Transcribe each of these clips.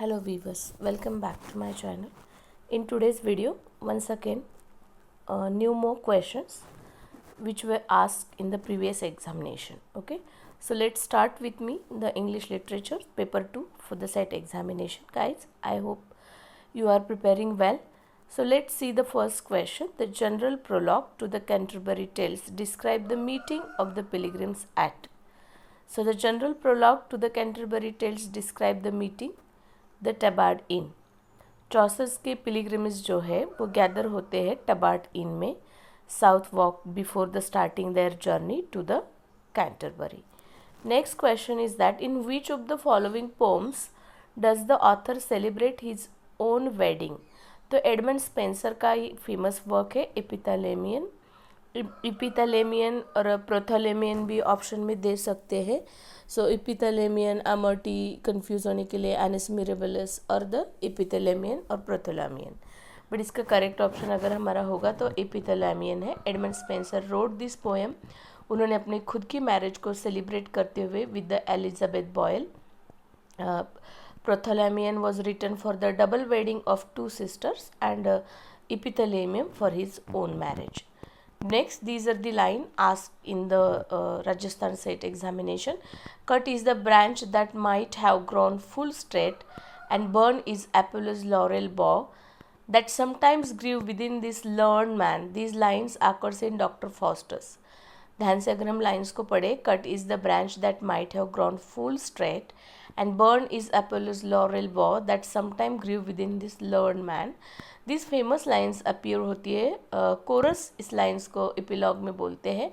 Hello viewers, welcome back to my channel. In today's video, once again, new more questions which were asked in the previous examination. Okay, so let's start with me the English literature paper 2 for the set examination. Guys, I hope you are preparing well. So let's see the first question. The general prologue to the Canterbury Tales describe the meeting of the pilgrims at. So the general prologue to the Canterbury Tales describe the meeting the Tabard Inn. Chaucer's के pilgrims जो है वो gather होते हैं Tabard inn में Southwark before the starting their journey to the Canterbury. Next question is that in which of the following poems does the author celebrate his own wedding. तो Edmund Spenser का ही famous work है एपिथैलेमियन. एपिथैलेमियन और प्रोथैलेमियन भी option में दे सकते हैं. सो एपिथैलेमियन अमर्टी confuse होने के लिए एनिस मिरेबलस और द एपिथैलेमियन और प्रोथैलेमियन. बट इसका करेक्ट ऑप्शन अगर हमारा होगा तो एपिथैलेमियन है. Edmund Spenser wrote this poem. उन्होंने अपनी खुद की मैरिज को सेलिब्रेट करते हुए with the Elizabeth Boyle. Prothalamion was written for the double wedding of two sisters and epithalamion for his own marriage. Next, these are the line asked in the Rajasthan State examination. Cut is the branch that might have grown full straight, and burn is Apollo's laurel bough that sometimes grew within this learned man. These lines occurs in Dr. Faustus. ध्यान से अगर हम lines को पढ़े, cut is the branch that might have grown full straight and burned is Apollo's laurel bough that sometime grew within this learned man. This famous lines appear होती है. Coarse इस lines को epilogue में बोलते हैं.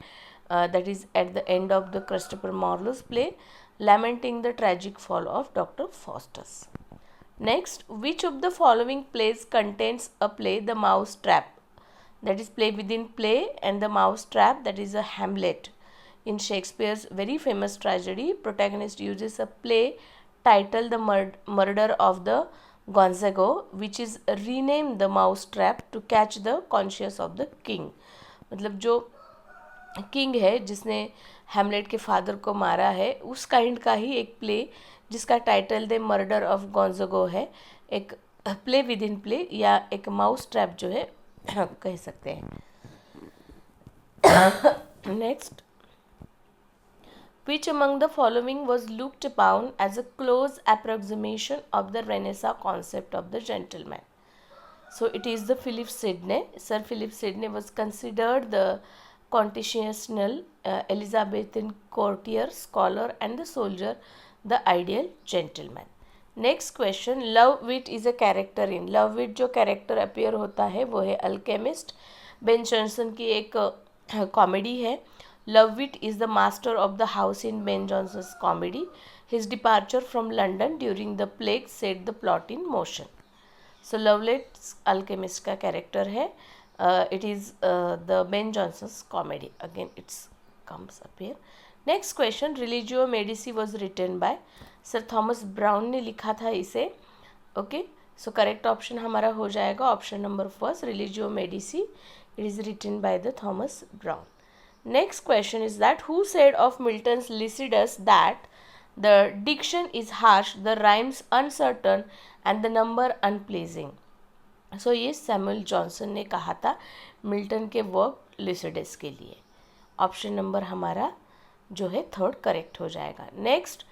That is at the end of the Christopher Marlowe's play lamenting the tragic fall of doctor Faustus. Next, which of the following pledge contains a play the mouse trap. That is play within play and the mouse trap, that is a Hamlet. In Shakespeare's very famous tragedy, protagonist uses a play titled The Murder of the Gonzago, which is renamed The Mouse Trap to catch the conscience of the king. मतलब जो king है जिसने Hamlet के father को मारा है, उस kind का ही एक प्ले जिसका टाइटल द मर्डर ऑफ गॉन्जागो है. एक प्ले विद इन प्ले या एक माउस ट्रैप जो है कह सकते हैं. Next, which among the following was looked upon as a close approximation of the Renaissance concept of the gentleman. So it is the Philip Sidney. Sir Philip Sidney was considered the quintessential Elizabethan courtier scholar and the soldier the ideal gentleman. Next question, Lovewit is a character in. Lovewit जो character appear होता है वो है alchemist. Ben Jonson की एक comedy है. Lovewit is the master of the house in Ben Jonson's comedy. His departure from London during the plague set the plot in motion. So Lovewit alchemist का character है. It is the Ben Jonson's comedy. Again it's comes appear. Next question, Religio Medici was written by. Sir Thomas Browne ने लिखा था इसे. Okay, so correct option हमारा हो जाएगा option number first, Religio Medici. It is written by the Thomas Browne. Next question is that who said of Milton's Lycidas that the diction is harsh, the rhymes uncertain and the number unpleasing. So ये Samuel Johnson ने कहा था Milton के work Lycidas के लिए. Option number हमारा जो है थर्ड करेक्ट हो जाएगा. Next,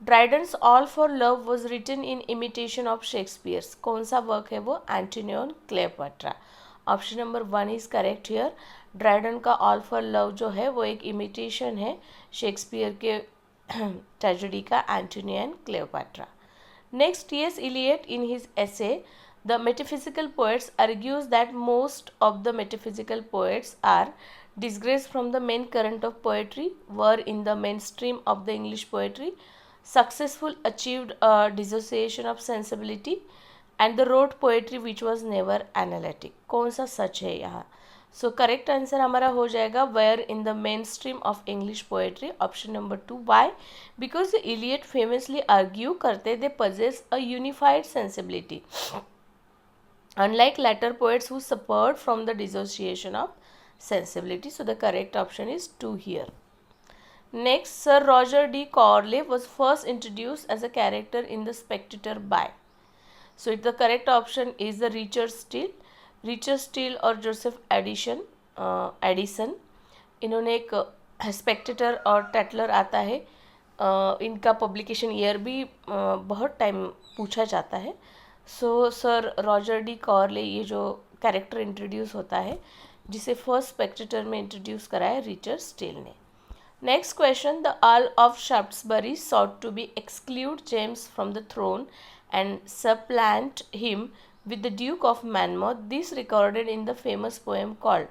Dryden's all for love was written in imitation of Shakespeare's. कौन सा वर्क है वो? Antonio and Cleopatra. Option number 1 is correct here. Dryden का ऑल फॉर लव जो है वो एक इमिटेशन है शेक्सपियर के ट्रेजेडी का Antonio and Cleopatra. Next, T S. Eliot in his essay the metaphysical poets argues that most of the metaphysical poets are disgraced from the main current of poetry, were in the mainstream of the English poetry, successful, achieved a dissociation of sensibility, and the wrote poetry which was never analytic. कौन सा सच है यहाँ? So correct answer हमारा हो जाएगा were in the mainstream of English poetry. Option number 2. Why? Because the Eliot famously argue करते they possess a unified sensibility, unlike later poets who suffered from the dissociation of sensibility. So the correct option is 2 here. Next, Sir Roger de Coverley was first introduced as a character in The Spectator by. So the correct option is the Richard Steele. Richard Steele और Joseph Addison, इन्होंने एक Spectator और टेटलर आता है, इनका publication year भी बहुत time पूछा जाता है. सो सर रॉजर डी कॉर्ले ये जो कैरेक्टर इंट्रोड्यूस होता है, जिसे फर्स्ट स्पेक्टेटर में इंट्रोड्यूस करा है रिचर्ड स्टील ने. Next question, the Earl of Shaftesbury sought to be exclude James from the throne and supplant him with the Duke of Monmouth. This recorded in the famous poem called,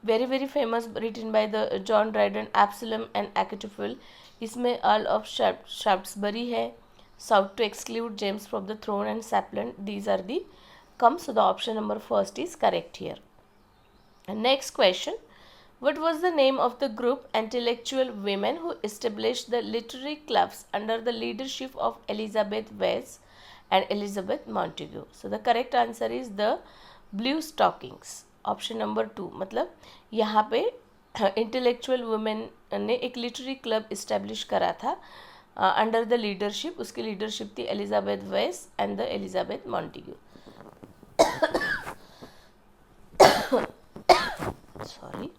very famous, written by the John Dryden, Absalom and Achitophel. इसमें Earl of Shaftesbury है, sought to exclude James from the throne and supplant. These are the comes. So the option number first is correct here. And next question, what was the name of the group intellectual women who established the literary clubs under the leadership of Elizabeth West and Elizabeth Montagu? So the correct answer is the Blue Stockings. Option number 2. मतलब यहाँ पे intellectual women ने एक literary club establish करा था under the leadership, उसकी leadership थी Elizabeth Vesey and the Elizabeth Montagu. Sorry.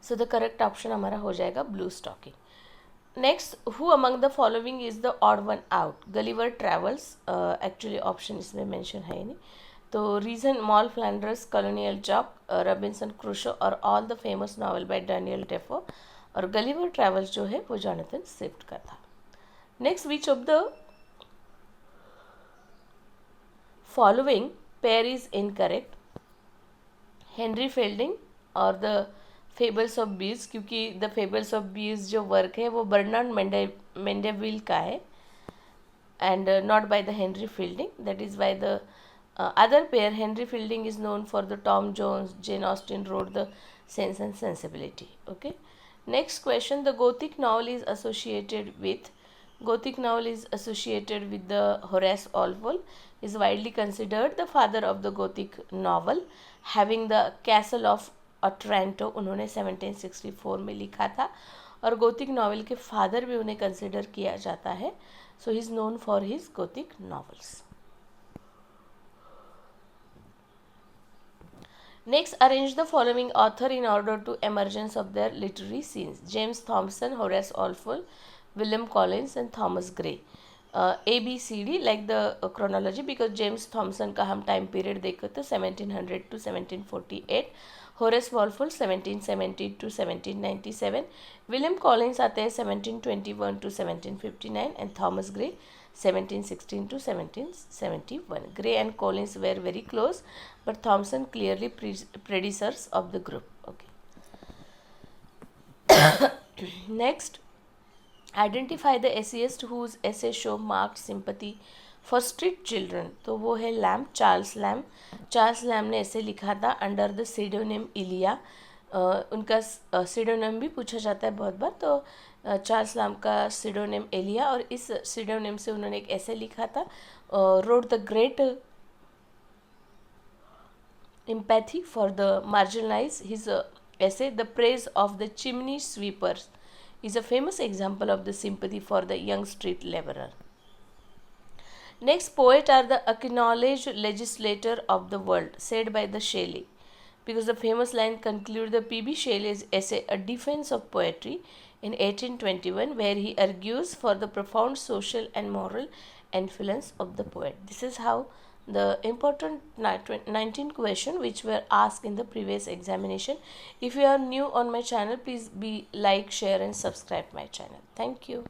So the correct option हमारा हो जाएगा blue stocking. Next, who among the following is the odd one out? Gulliver travels, actually option इसमें mention है नहीं. तो रीजन, Moll Flanders, Colonel Jack, Robinson Crusoe और all the famous novel by Daniel Defoe. और गलिवर ट्रैवल्स जो है वो जॉनथन स्विफ्ट का था. Next, which of the following pair is incorrect? Henry fielding और द फेबल्स ऑफ बीज, क्योंकि द फेबल्स ऑफ बीज जो वर्क है वो बर्नार्ड मेंडेविल का है and not by the Henry fielding. That is by the other pair. Henry Fielding is known for the Tom Jones. Jane Austen wrote the Sense and Sensibility. Okay. Next question, the Gothic novel is associated with the Horace Walpole, is widely considered the father of the Gothic novel, having the Castle of Otranto उन्होंने 1764 में लिखा था और Gothic novel के father भी उन्हें consider किया जाता है. So he is known for his Gothic novels. Next, arrange the following author in order to emergence of their literary scenes: James Thomson, Horace Walpole, William Collins and Thomas Gray. A B C D like the chronology, because James Thomson का हम time period देखें तो 1700 to 1748, Horace Walpole 1770 to 1797, William Collins आते हैं 1721 to 1759 and Thomas Gray 1716 to 1771. Gray and Collins were very close, but Thomson clearly predecessors of the group. Okay. Next, identify the essayist whose essay show marked sympathy for street children. तो वो है lamb, Charles lamb. Charles lamb ने ऐसे लिखा था under the सीडोनिम इलिया. उनका सीडोनिम भी पूछा जाता है बहुत बार. तो चार्ल्स लैम्ब का सीडोनिम एलिया, और इस सीडोनिम से उन्होंने एक ऐसे लिखा था, road the great empathy for the marginalized. His essay, The Praise of the Chimney Sweepers, is a famous example of the sympathy for the young street laborer. Next, poets are the acknowledged legislator of the world, said by the Shelley, because the famous line concludes the P.B. Shelley's essay, A Defense of Poetry, in 1821, where he argues for the profound social and moral influence of the poet. This is how the important 19 question which were asked in the previous examination. If you are new on my channel, please be like, share and subscribe my channel. Thank you.